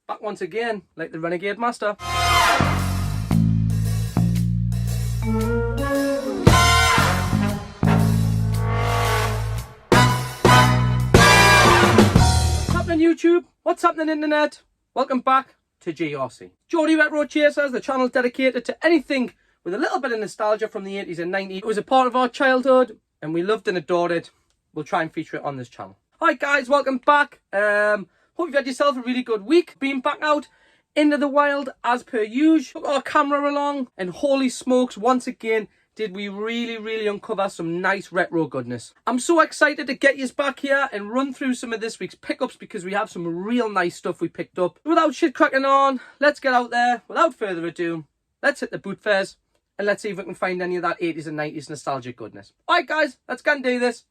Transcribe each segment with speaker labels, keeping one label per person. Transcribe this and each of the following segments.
Speaker 1: back once again, like the Renegade Master. What's happening YouTube? What's happening internet? Welcome back to GRC. Geordie Retro Chasers, the channel dedicated to anything with a little bit of nostalgia from the 80s and 90s. It was a part of our childhood and we loved and adored it. We'll try and feature it on this channel. Hi guys, welcome back. Hope you've had yourself a really good week. Been back out into the wild as per usual. Took our camera along and holy smokes, once again, did we really uncover some nice retro goodness. I'm so excited to get you back here and run through some of this week's pickups because we have some real nice stuff we picked up. Without shit cracking on, let's get out there. Without further ado, let's hit the boot fairs and let's see if we can find any of that 80s and 90s nostalgic goodness. Alright guys, let's go and do this.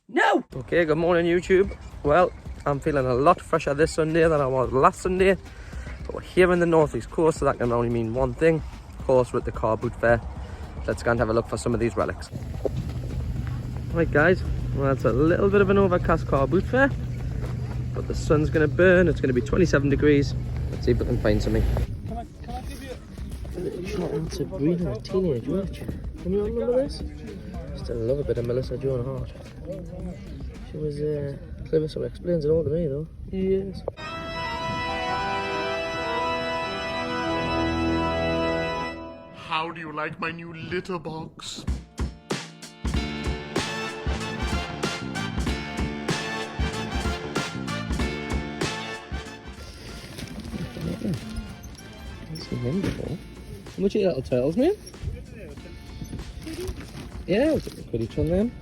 Speaker 1: No! Okay, good morning YouTube. Well, I'm feeling a lot fresher this Sunday than I was last Sunday. But we're here in the northeast coast, so that can only mean one thing. Of course, we're at the car boot fair. Let's go and have a look for some of these relics. Right guys, well that's a little bit of an overcast car boot fair. But the sun's going to burn, it's going to be 27 degrees. Let's see if we can find something.
Speaker 2: Can I give you
Speaker 1: A little shot on Sabrina, a teenage witch. Can you remember this? Still love a bit of Melissa Joan Hart. She was clever, so it explains it all to me though. Yes.
Speaker 3: How do you like my new litter box?
Speaker 1: That's wonderful. How much are your little turtles, man? Yeah, we'll take the Quidditch on them.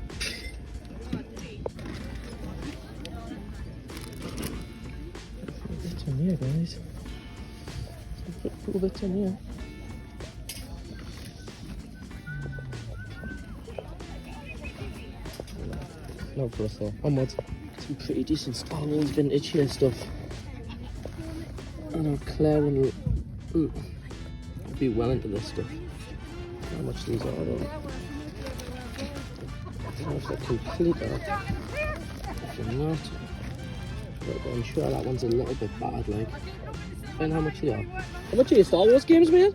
Speaker 1: Bits on here, guys. Some pretty cool bits on here. No plus though. Onwards. Some pretty decent Star Wars vintage here stuff. I know Claire and will be well into this stuff. How much these are though? I don't know if they're complete or if they're not. But I'm sure that one's a little bit bad, like. Find how much they are. How much are your Star Wars games, man?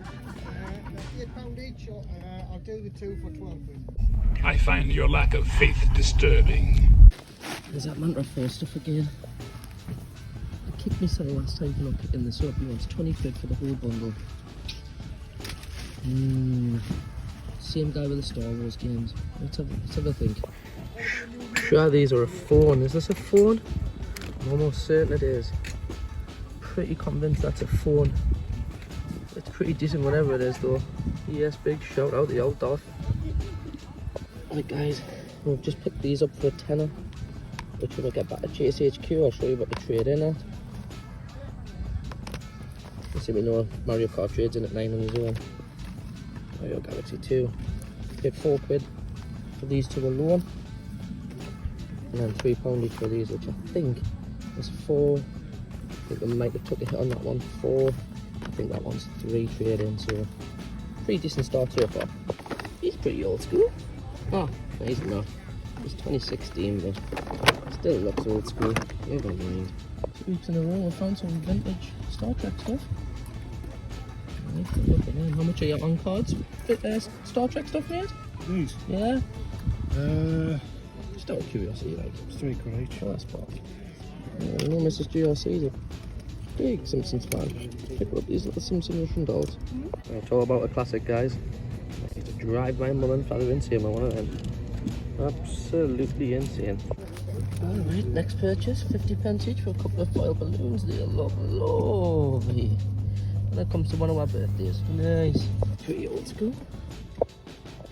Speaker 2: £8 each, or I'll do the two for 12 quid.
Speaker 4: I find your lack of faith disturbing.
Speaker 1: There's that Mantra 4 stuff again. I kicked myself last time for not picking this up. You know, it's 20 quid for the whole bundle. Same guy with the Star Wars games. Let's have a think. I'm sure these are a phone. Is this a phone? I'm almost certain it is. Pretty convinced that's a phone. It's pretty decent whatever it is though. Yes, big shout out the old Dolph. Right guys, we've just picked these up for a tenner, which when we get back to JSHQ I'll show you what to trade in at. You see we know Mario Kart trades in at 9 on his own. Mario Galaxy 2. Paid 4 quid for these two alone. And then £3 each for these, which I think is 4. I think we might have took a hit on that one. 4. I think that one's 3 trade in, so pretty decent start so far. He's pretty old school. Oh, no, he's not. It's 2016, but still looks old school. Never mind. 2 weeks in a row, I found some vintage Star Trek stuff. Look at them. How much are your on cards? Star Trek stuff, mate?
Speaker 2: These?
Speaker 1: Yeah. Just out of curiosity, like.
Speaker 2: It's 3 quid each.
Speaker 1: Oh, that's part. No, Mrs. GRC's a big Simpsons fan. Pick up these little Simpson Russian dolls. It's all about a classic, guys. I used to drive my mum and father insane with one of them. Absolutely insane. Alright, next purchase, 50p each for a couple of foil balloons. They look lovely. When it comes to one of our birthdays. Nice. Pretty old school.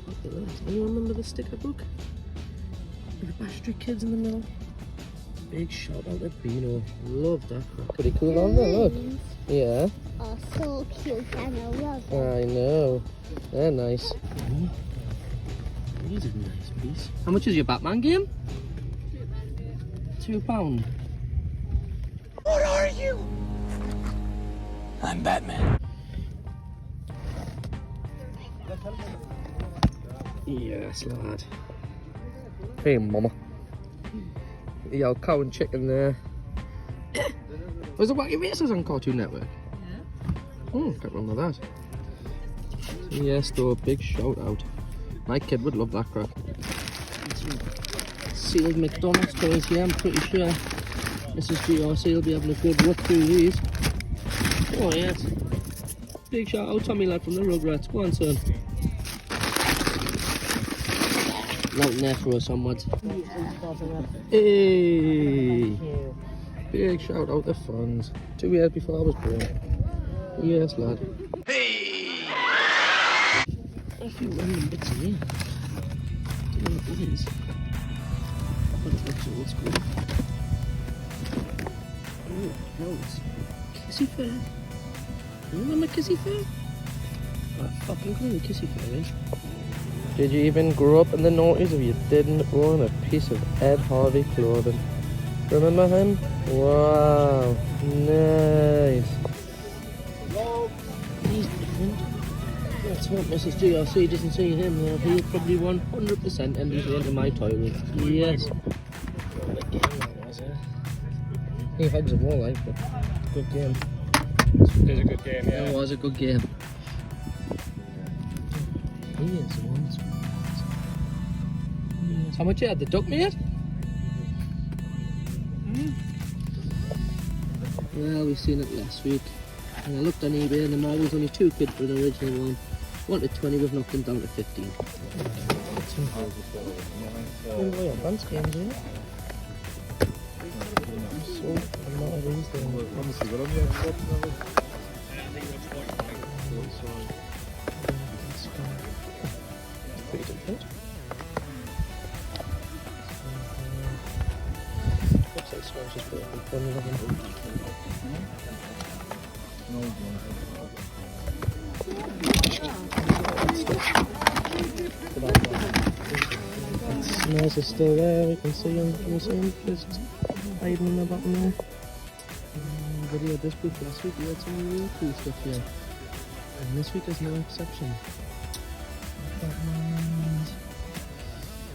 Speaker 1: Look at this. Anyone remember the sticker book? With the Backstreet Kids in the middle. Big shout out to Beano. Love that crap. Pretty cool on there, look. Yeah.
Speaker 5: Oh, so cute, and I love it.
Speaker 1: I know. They're nice. These are a nice piece. How much is your Batman game? £2.
Speaker 4: What are you? I'm Batman.
Speaker 1: Yes, lad. Hey, mama. The old cow and chicken there. Was the Wacky Races on Cartoon Network? Yeah. Oh, can't remember that. So yes, though, big shout out. My kid would love that crap. Sealed McDonald's toys here, I'm pretty sure Mrs. GRC will be having a good look through these. Oh yes. Big shout out Tommy lad from the Rugrats. Go on, son. Out in there for us onwards. Hey! Big shout out to Fonz. 2 years before I was born. Yes, lad. Hey! A few random bits in here. Don't know what it is. But it looks old school. Oh, loads. Kissy Fair. You remember Kissy Fair? I fucking cool Kissy Fair is. Did you even grow up in the 90s if you didn't own a piece of Ed Harvey clothing? Remember him? Wow, nice. He's different. Let's hope Mrs. GRC doesn't see him there. He'll probably 100% end his way into my toilet. Yes. What a game that was, eh? He hugs a wall, like, but good game.
Speaker 6: It is a good game, yeah.
Speaker 1: It was a good game. He is the one. How much you had the duck, mate? Well, we seen it last week. And I looked on eBay and the model was only £2 for the original one. Wanted 20, we've knocked them down to 15. Oh, advanced games, eh? So, a lot of these things. Pretty different. Looks like Smash is pretty fun with them. Smash is still there, we can see him, just hiding in the bottom there. Video this week, last week we had some real cool stuff here. And this week is no exception.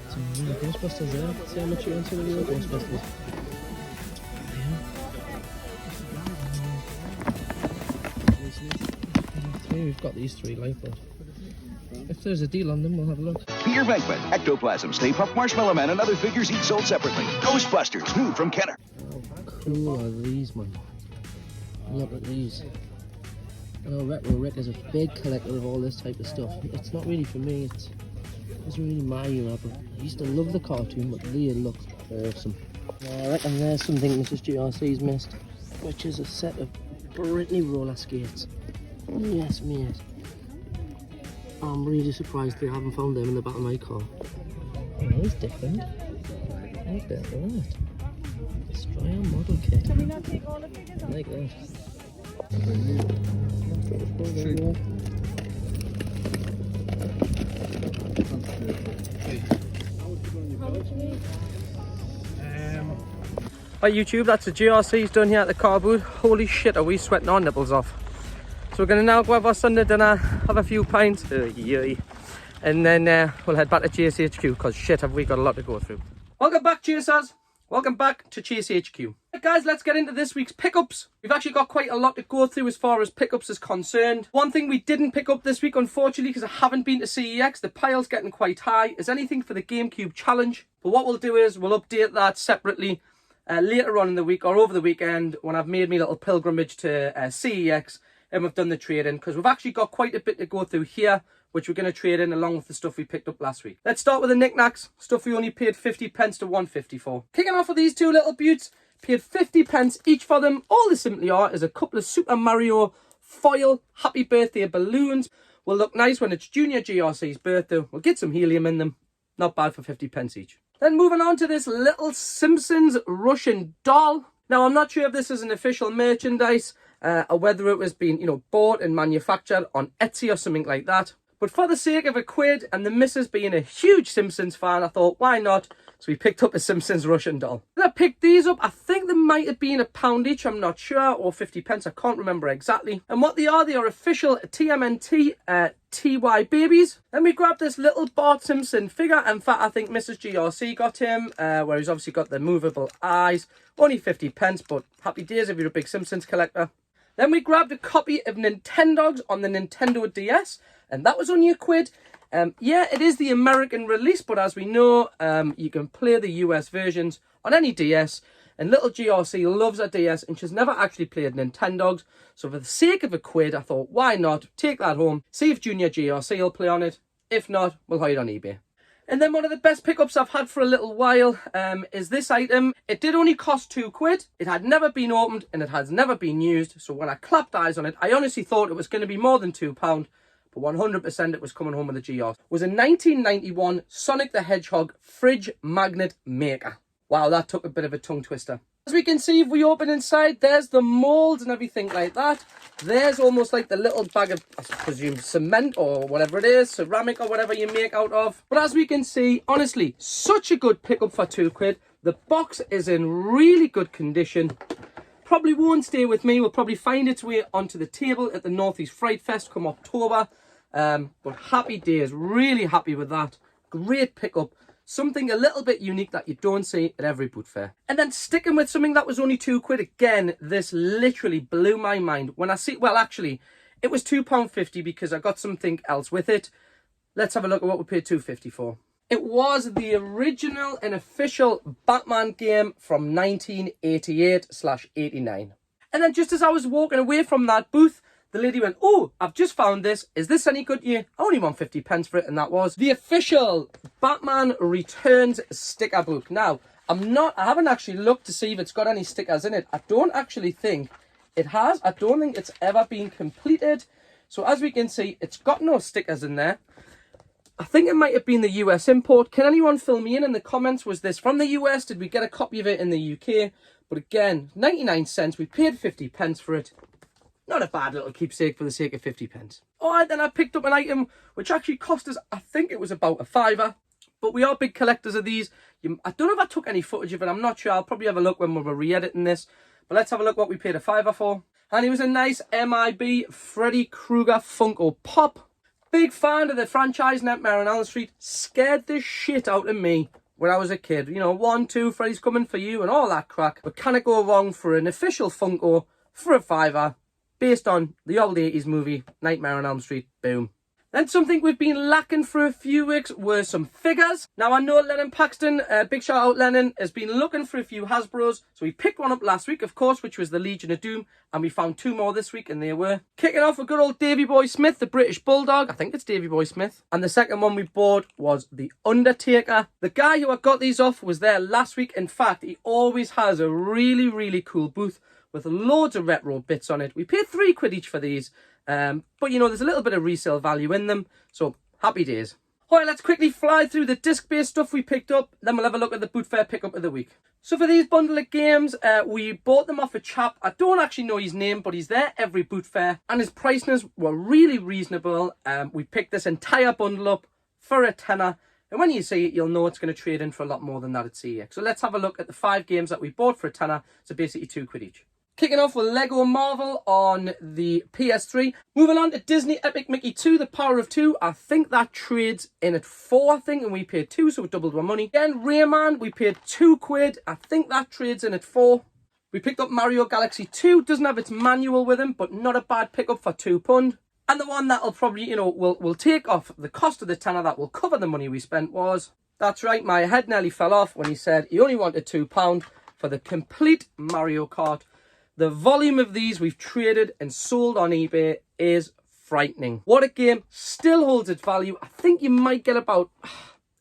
Speaker 1: Some real Ghostbusters there. See how much you want some of the real Ghostbusters. We've got these 3 lifeboats. If there's a deal on them, we'll have a look.
Speaker 7: Peter Venkman, Ectoplasm, Stay Puft Marshmallow Man, and other figures each sold separately. Ghostbusters, new from Kenner.
Speaker 1: How cool are these, man? Look at these. I know Retro Rick is a big collector of all this type of stuff. It's not really for me, it wasn't really my era, but I used to love the cartoon, but they look awesome. Now, I reckon there's something Mrs. GRC's missed, which is a set of Britney roller skates. Yes, mate. I'm really surprised they haven't found them in the back of my car. Oh, it's different. I like that, right? Destroyer model kit. Can we not take all the figures? I like that. Right, YouTube, that's the GRC's done here at the car booth. Holy shit, are we sweating our nipples off. So we're going to now go have our Sunday dinner, have a few pints, and then we'll head back to CEX because shit, have we got a lot to go through. Welcome back, chasers. Welcome back to CEX. Right, guys, let's get into this week's pickups. We've actually got quite a lot to go through as far as pickups is concerned. One thing we didn't pick up this week, unfortunately, because I haven't been to CEX, the pile's getting quite high, is anything for the GameCube challenge. But what we'll do is we'll update that separately later on in the week or over the weekend when I've made my little pilgrimage to CEX and we've done the trade-in, because we've actually got quite a bit to go through here, which we're going to trade in along with the stuff we picked up last week. Let's start with the knickknacks, stuff we only paid 50p to 150 for. Kicking off with these 2 little beauts, paid 50p each for them. All they simply are is a couple of Super Mario foil happy birthday balloons. Will look nice when it's Junior GRC's birthday. We'll get some helium in them. Not bad for 50p each. Then moving on to this little Simpsons Russian doll. Now, I'm not sure if this is an official merchandise or whether it was being, bought and manufactured on Etsy or something like that. But for the sake of a quid and the missus being a huge Simpsons fan, I thought, why not So we picked up a Simpsons Russian doll. Then I picked these up. I think they might have been £1 each, I'm not sure, or 50 pence, I can't remember exactly. And what they are official TMNT TY babies. Then we grabbed this little Bart Simpson figure. In fact, I think Mrs. GRC got him, where he's obviously got the movable eyes. Only 50 pence, but happy days if you're a big Simpsons collector. Then we grabbed a copy of Nintendogs on the Nintendo DS, and that was only £1. Yeah, it is the American release, but as we know, you can play the US versions on any DS, and little GRC loves her DS, and she's never actually played Nintendogs, so for the sake of £1, I thought, why not take that home, see if Junior GRC will play on it. If not, we'll hide it on eBay. And then one of the best pickups I've had for a little while is this item. It did only cost £2. It had never been opened, and it has never been used, so when I clapped eyes on it, I honestly thought it was going to be more than £2. But 100% it was coming home with a GR. It was a 1991 Sonic the Hedgehog fridge magnet maker. Wow, that took a bit of a tongue twister. As we can see, if we open inside, there's the mould and everything like that. There's almost like the little bag of, I presume, cement or whatever it is, ceramic or whatever you make out of. But as we can see, honestly, such a good pickup for £2. The box is in really good condition. Probably won't stay with me. Will probably find its way onto the table at the Northeast Fright Fest come October. But happy days, really happy with that. Great pickup, something a little bit unique that you don't see at every boot fair. And then sticking with something that was only £2 again, this literally blew my mind when I see, well actually it was £2.50 because I got something else with it. Let's have a look at what we paid £2.50 for. It was the original and official Batman game from 1988/89. And then just as I was walking away from that booth, the lady went, "Oh, I've just found this. Is this any good to you?" I only want 50 pence for it, and that was the official Batman Returns sticker book. Now, I haven't actually looked to see if it's got any stickers in it. I don't actually think it has. I don't think it's ever been completed. So as we can see, it's got no stickers in there. I think it might have been the US import. Can anyone fill me in the comments? Was this from the US? Did we get a copy of it in the UK? But again, 99 cents. We paid 50 pence for it. Not a bad little keepsake for the sake of 50 pence. Alright, then I picked up an item which actually cost us, I think it was about £5. But we are big collectors of these. I don't know if I took any footage of it. I'm not sure. I'll probably have a look when we're re-editing this. But let's have a look what we paid £5 for. And it was a nice MIB Freddy Krueger Funko Pop. Big fan of the franchise Nightmare on Elm Street. Scared the shit out of me when I was a kid. You know, 1, 2, Freddy's coming for you and all that crack. But can it go wrong for an official Funko for a £5? Based on the old 80s movie, Nightmare on Elm Street, boom. Then something we've been lacking for a few weeks were some figures. Now I know Lennon Paxton, big shout out Lennon, has been looking for a few Hasbros. So we picked one up last week, of course, which was the Legion of Doom. And we found 2 more this week, and they were. Kicking off with good old Davy Boy Smith, the British Bulldog. I think it's Davy Boy Smith. And the second one we bought was the Undertaker. The guy who I got these off was there last week. In fact, he always has a really, really cool booth with loads of retro bits on it. We paid £3 each for these, but you know, there's a little bit of resale value in them, so happy days. Alright, let's quickly fly through the disc-based stuff we picked up, then we'll have a look at the boot fair pickup of the week. So for these bundle of games, we bought them off a chap. I don't actually know his name, but he's there every boot fair, and his prices were really reasonable. We picked this entire bundle up for a tenner, and when you see it, you'll know it's going to trade in for a lot more than that at CEX. So let's have a look at the 5 games that we bought for a tenner, so basically £2 each. Kicking off with Lego Marvel on the PS3. Moving on to Disney Epic Mickey 2, The Power of 2. I think that trades in at 4, I think, and we paid 2, so it doubled our money. Again, Rayman, we paid £2. I think that trades in at 4. We picked up Mario Galaxy 2. Doesn't have its manual with him, but not a bad pickup for £2. And the one that'll probably, you know, will take off the cost of the tenner that will cover the money we spent was, that's right, my head nearly fell off when he said he only wanted £2 for the complete Mario Kart. The volume of these we've traded and sold on eBay is frightening. What a game. Still holds its value. I think you might get about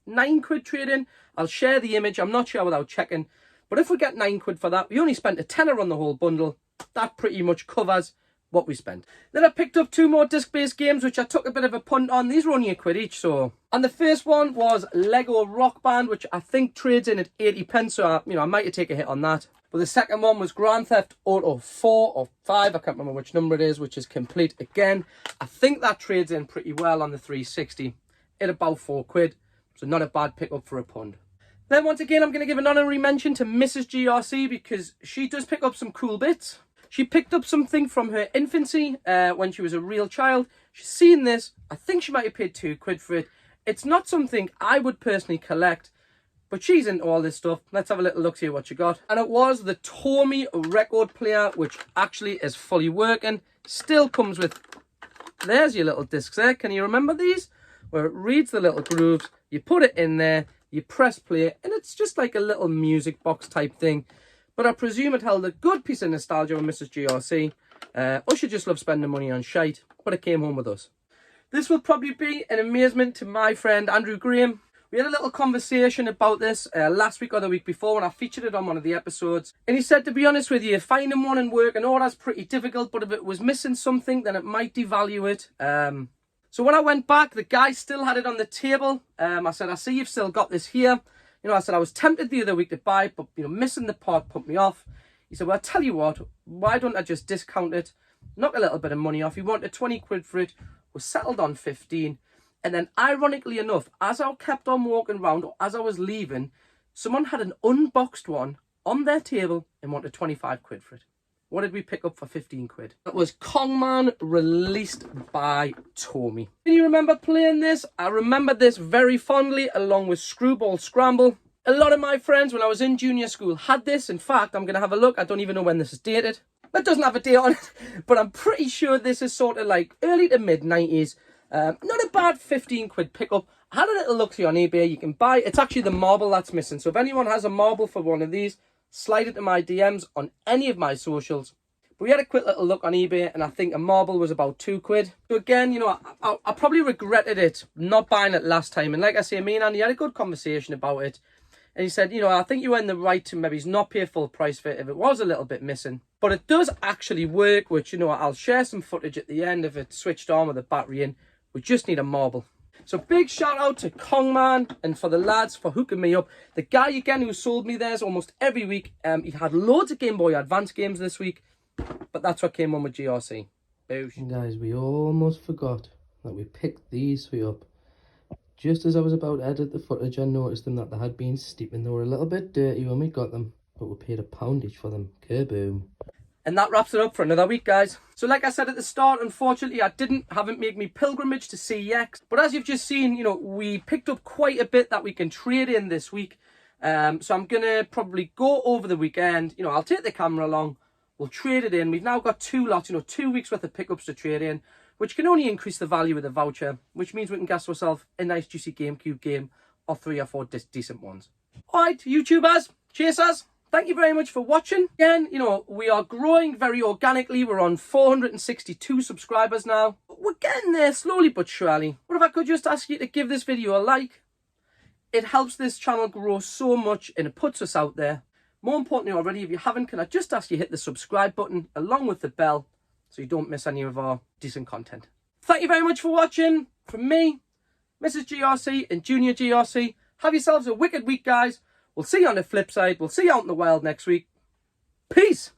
Speaker 1: £9 trading. I'll share the image. I'm not sure without checking. But if we get £9 for that, we only spent a tenner on the whole bundle. That pretty much covers what we spent. Then I picked up 2 more disc-based games, which I took a bit of a punt on. These were only £1 each, so. And the first one was Lego Rock Band, which I think trades in at 80 pence, so I might have taken a hit on that. But the second one was Grand Theft Auto 4 or 5, I can't remember which number it is, which is complete again. I think that trades in pretty well on the 360 at about £4, so not a bad pickup for a punt. Then once again, I'm going to give an honorary mention to Mrs. GRC because she does pick up some cool bits. She picked up something from her infancy when she was a real child. She's seen this. I think she might have paid £2 for it. It's not something I would personally collect, but she's into all this stuff. Let's have a little look, see what you got. And it was the Tommy record player, which actually is fully working. Still comes with, there's your little discs there. Can you remember these? Where it reads the little grooves. You put it in there, you press play, and it's just like a little music box type thing. But I presume it held a good piece of nostalgia with Mrs. GRC. Usher just loved spending money on shite, but it came home with us. This will probably be an amazement to my friend Andrew Graham. We had a little conversation about this last week or the week before when I featured it on one of the episodes. And he said, to be honest with you, finding one in work and all that's pretty difficult, but if it was missing something, then it might devalue it. So when I went back, the guy still had it on the table. I said, I see you've still got this here. You know, I said, I was tempted the other week to buy it, but, you know, missing the part put me off. He said, well, I'll tell you what, why don't I just discount it, knock a little bit of money off. He wanted £20 for it, was settled on 15. And then, ironically enough, as I kept on walking around, or as I was leaving, someone had an unboxed one on their table and wanted £25 for it. What did we pick up for £15? That was Kongman, released by Tommy. Can you remember playing this? I remember this very fondly, along with Screwball Scramble. A lot of my friends, when I was in junior school, had this. In fact, I'm going to have a look. I don't even know when this is dated. It doesn't have a date on it, but I'm pretty sure this is sort of like early to mid-90s. Not a bad £15 pickup. I had a little look-see on eBay. You can buy, it's actually the marble that's missing. So if anyone has a marble for one of these, slide it to my DMs on any of my socials. But we had a quick little look on eBay, and I think a marble was about £2. So again, you know, I probably regretted it not buying it last time. And like I say, me and Andy had a good conversation about it. And he said, you know, I think you were in the right to maybe not pay full price for it if it was a little bit missing. But it does actually work, which, you know, I'll share some footage at the end if it's switched on with the battery in. We just need a marble. So big shout out to Kongman and for the lads for hooking me up. The guy again who sold me theirs almost every week. He had loads of Game Boy Advance games this week, but that's what came on with GRC. Boosh. And guys, we almost forgot that we picked these three up. Just as I was about to edit the footage, I noticed them that they had been steeping. They were a little bit dirty when we got them, but we paid £1 each for them. Kaboom. And that wraps it up for another week, guys. So like I said at the start, unfortunately, I haven't made me pilgrimage to CEX. But as you've just seen, you know, we picked up quite a bit that we can trade in this week. So I'm going to probably go over the weekend. You know, I'll take the camera along. We'll trade it in. We've now got 2 lots, you know, 2 weeks worth of pickups to trade in, which can only increase the value of the voucher, which means we can get ourselves a nice juicy GameCube game or 3 or 4 decent ones. All right, YouTubers, chasers. Thank you very much for watching. Again, you know, we are growing very organically. We're on 462 subscribers now. We're getting there slowly but surely. But if I could just ask you to give this video a like, it helps this channel grow so much and it puts us out there. More importantly already, if you haven't, can I just ask you hit the subscribe button along with the bell so you don't miss any of our decent content. Thank you very much for watching. From me, Mrs. GRC and Junior GRC, have yourselves a wicked week, guys. We'll see you on the flip side. We'll see you out in the wild next week. Peace.